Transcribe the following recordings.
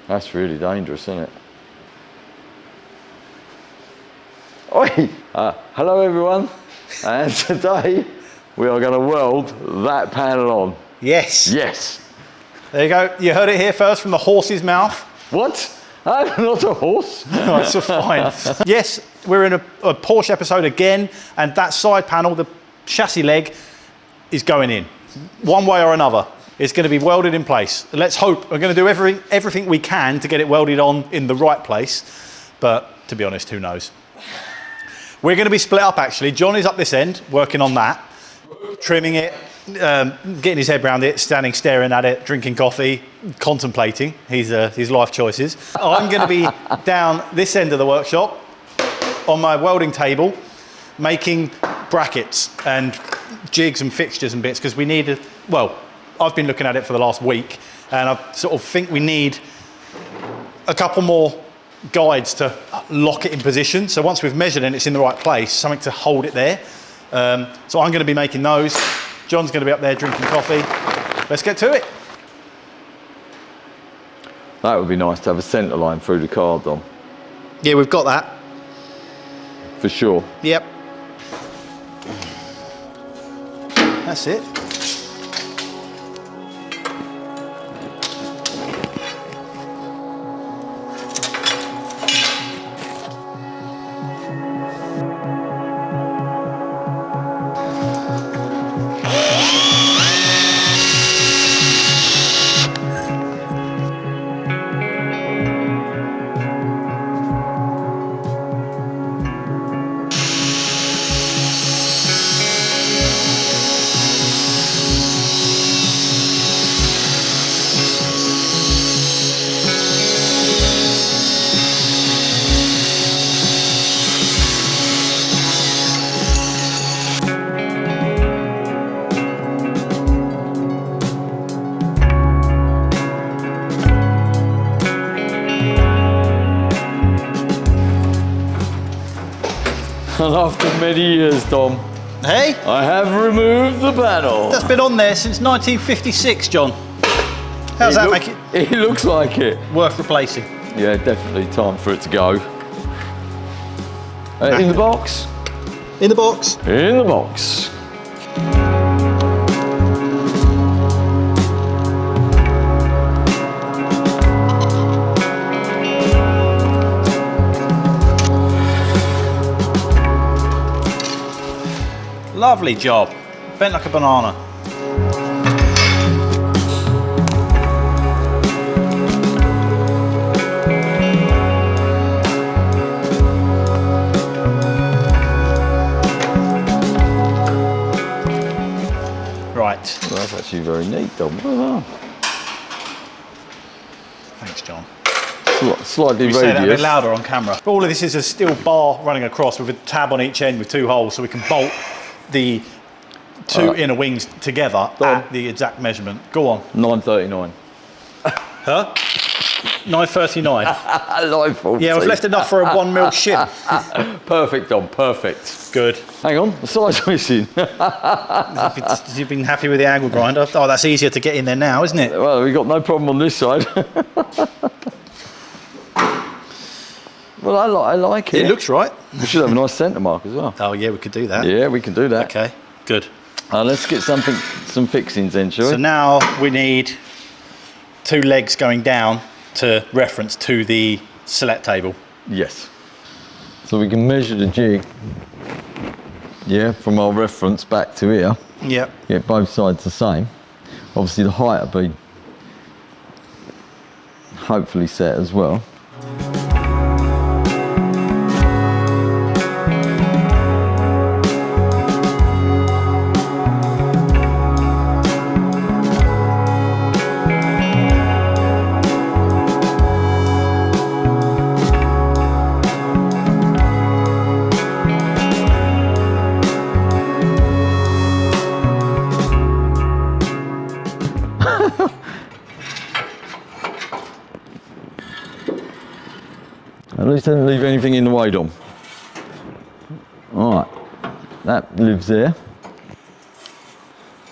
That's really dangerous, isn't it? Oi! Hello everyone, and today we are going to weld that panel on. Yes. Yes. There you go. You heard it here first from the horse's mouth. What? I'm not a horse. No, it's fine. Yes, we're in a Porsche episode again, and that side panel, the chassis leg, is going in. One way or another. It's going to be welded in place. Let's hope. We're going to do everything we can to get it welded on in the right place, but to be honest, who knows? We're going to be split up actually. John is up this end, working on that, trimming it, getting his head around it, standing staring at it, drinking coffee, contemplating his life choices. I'm going to be down this end of the workshop on my welding table, making brackets and jigs and fixtures and bits, because we need, well, I've been looking at it for the last week, and I sort of think we need a couple more guides to lock it in position. So once we've measured and it's in the right place, something to hold it there. So I'm going to be making those. John's going to be up there drinking coffee. Let's get to it. That would be nice to have a centre line through the car, Dom. Yeah, we've got that. For sure. Yep. That's it. And after many years, Dom, Hey? I have removed the panel. That's been on there since 1956, John. How's that make it? It looks like it. Worth replacing. Yeah, definitely time for it to go. In the box? In the box. In the box. Lovely job. Bent like a banana. Right. Well, that's actually very neat, Dom. Well done. Thanks, John. Slightly We say that a bit radius. louder on camera. All of this is a steel bar running across with a tab on each end with 2 holes, so we can bolt the 2 inner wings together at the exact measurement. Go on. 939. Huh? 939. Live 40. Yeah, I've left enough for a 1 mil shim. Perfect, Dom. Perfect. Good. Hang on, the side's missing. You've been happy with the angle grinder? Oh, that's easier to get in there now, isn't it? Well, we've got no problem on this side. Well, I like it. It looks right. We should have a nice centre mark as well. Oh yeah, we could do that. Yeah, we can do that. Okay, good. Let's get some fixings in, shall we? So now we need 2 legs going down to reference to the select table. Yes. So we can measure the jig, yeah, from our reference back to here. Yep. Get both sides the same. Obviously the height will be hopefully set as well. At least don't leave anything in the way, Dom. Alright, that lives there.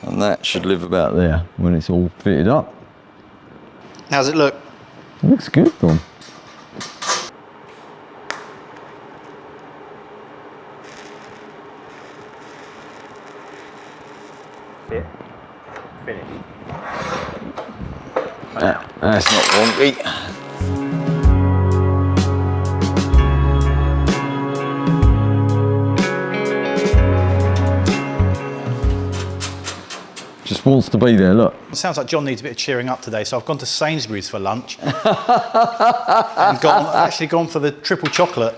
And that should live about there when it's all fitted up. How's it look? Looks good, Dom. Finish. That's not wonky. Just wants to be there, look. It sounds like John needs a bit of cheering up today, so I've gone to Sainsbury's for lunch. and actually gone for the triple chocolate.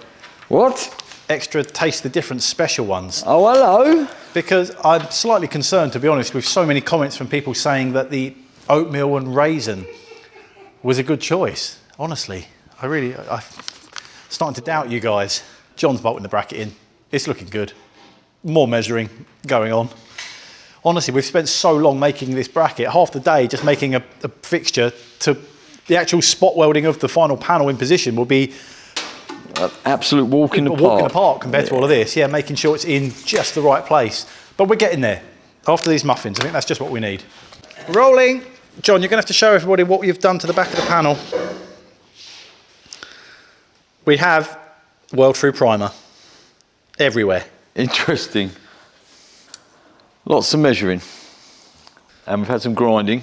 What? Extra taste the difference special ones. Oh, hello. Because I'm slightly concerned, to be honest, with so many comments from people saying that the oatmeal and raisin was a good choice. Honestly, I'm starting to doubt you guys. John's bolting the bracket in. It's looking good. More measuring going on. Honestly, we've spent so long making this bracket, half the day just making a fixture to the actual spot welding of the final panel in position will be An absolute walk in the park. walk in the park compared to all of this. Yeah, making sure it's in just the right place. But we're getting there. After these muffins, I think that's just what we need. Rolling. John, you're going to have to show everybody what you've done to the back of the panel. We have weld through primer everywhere. Interesting. Lots of measuring. And we've had some grinding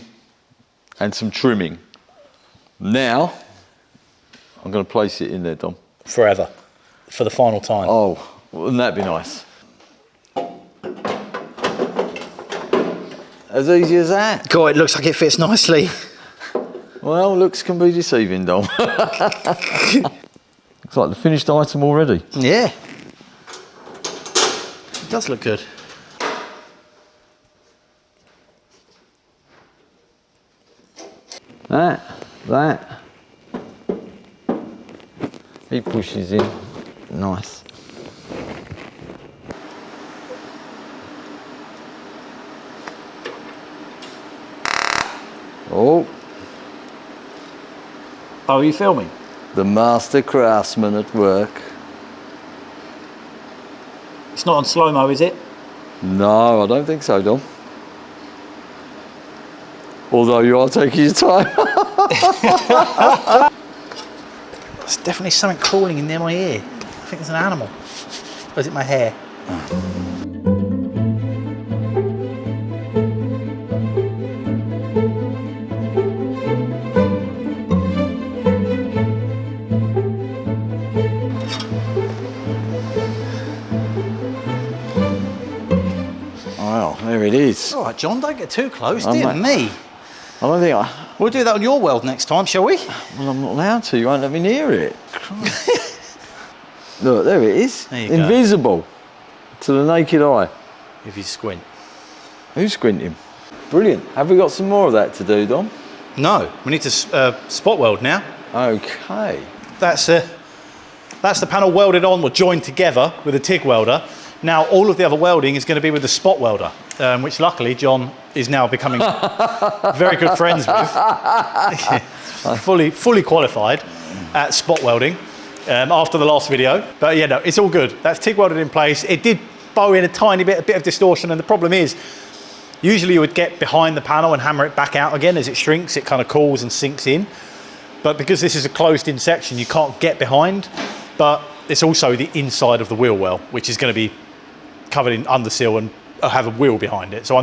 and some trimming. Now, I'm going to place it in there, Dom. Forever. For the final time. Oh, wouldn't that be nice? As easy as that. God, it looks like it fits nicely. Well, looks can be deceiving, Dom. Looks like the finished item already. Yeah. It does look good. That. He pushes in. Nice. Oh. Oh, are you filming? The master craftsman at work. It's not on slow-mo, is it? No, I don't think so, Dom. Although you are taking your time. There's definitely something crawling in near my ear. I think it's an animal. Or is it my hair? Wow, there it is. All right, John, don't get too close, Oh, dear mate. me. I don't think We'll do that on your weld next time, shall we? well, I'm not allowed to. You won't let me near it. Look, there it is. There you go. Invisible to the naked eye. If you squint. Who's squinting? Brilliant. Have we got some more of that to do, Dom? No, we need to spot weld now. Okay. That's the panel welded on or joined together with a TIG welder. Now all of the other welding is going to be with the spot welder, which luckily John is now becoming very good friends with. fully qualified at spot welding after the last video. But yeah, no, it's all good. That's TIG welded in place. It did bow in a bit of distortion, and the problem is, usually you would get behind the panel and hammer it back out again as it shrinks. It kind of cools and sinks in. But because this is a closed-in section, you can't get behind. But it's also the inside of the wheel well, which is going to be covered in underseal and have a wheel behind it. So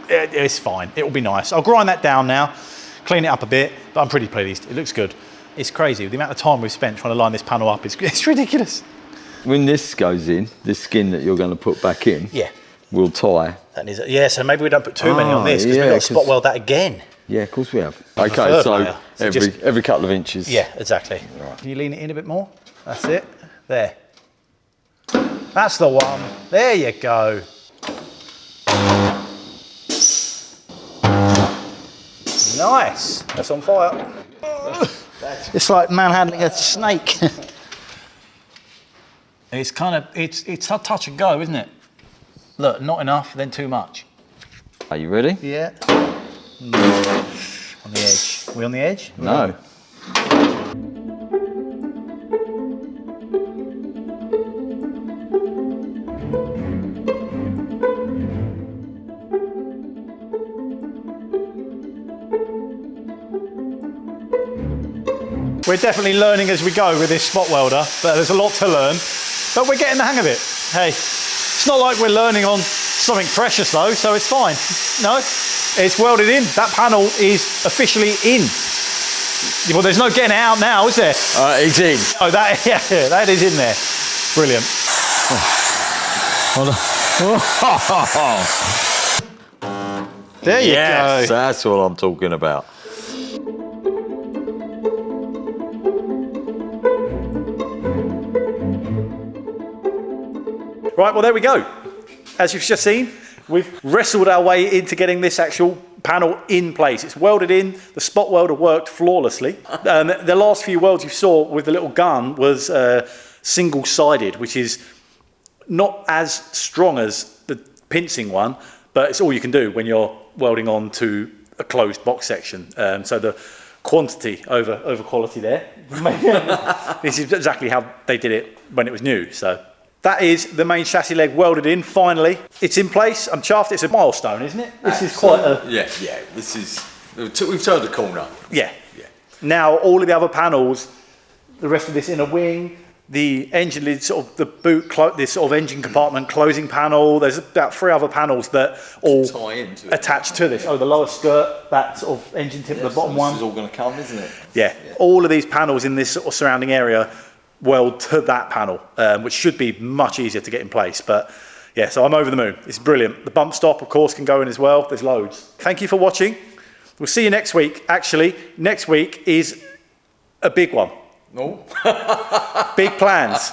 it's fine. It will be nice. I'll grind that down now, clean it up a bit, but I'm pretty pleased. It looks good. It's crazy. The amount of time we've spent trying to line this panel up, it's ridiculous. When this goes in, this skin that you're going to put back in, Yeah. will tie. That is, yeah, so maybe we don't put too many on this because we've got to spot weld that again. Yeah, of course we have. third Okay, so layer. So every couple of inches. Yeah, exactly. Right. Can you lean it in a bit more? That's it. There. That's the one. There you go. Nice. That's on fire. It's like manhandling a snake. It's it's a touch and go, isn't it? Look, not enough, then too much. Are you ready? Yeah. On the edge. Are we on the edge? No. We're definitely learning as we go with this spot welder, but there's a lot to learn. But we're getting the hang of it. Hey, it's not like we're learning on something precious though, so it's fine. No, it's welded in. That panel is officially in. Well, there's no getting it out now, is there? It's in. Oh, that, yeah, that is in there. Brilliant. Hold on. There you Yes, go. that's what I'm talking about. Right, well, there we go. As you've just seen, we've wrestled our way into getting this actual panel in place. It's welded in. The spot welder worked flawlessly. The last few welds you saw with the little gun was single-sided, which is not as strong as the pincing one, but it's all you can do when you're welding on to a closed box section. So the quantity over quality there. This is exactly how they did it when it was new. So that is the main chassis leg welded in, finally. It's in place. I'm chuffed. It's a milestone, isn't it? This is quite a... Yeah, this is... We've turned the corner. Yeah. Now, all of the other panels, the rest of this inner wing, the engine lid, sort of the boot, this sort of engine compartment closing panel, there's about 3 other panels that all tie into attach to this. Oh, the lower skirt, that sort of engine tip, the bottom one. This is all going to come, isn't it? Yeah. All of these panels in this sort of surrounding area weld to that panel, which should be much easier to get in place. But yeah, so I'm over the moon. It's brilliant. The bump stop, of course, can go in as well. There's loads. Thank you for watching. We'll see you next week. Actually, next week is a big one. No. Big plans.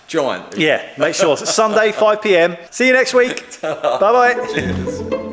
Giant. Yeah, make sure. Sunday, 5 p.m. See you next week. Bye-bye. Cheers.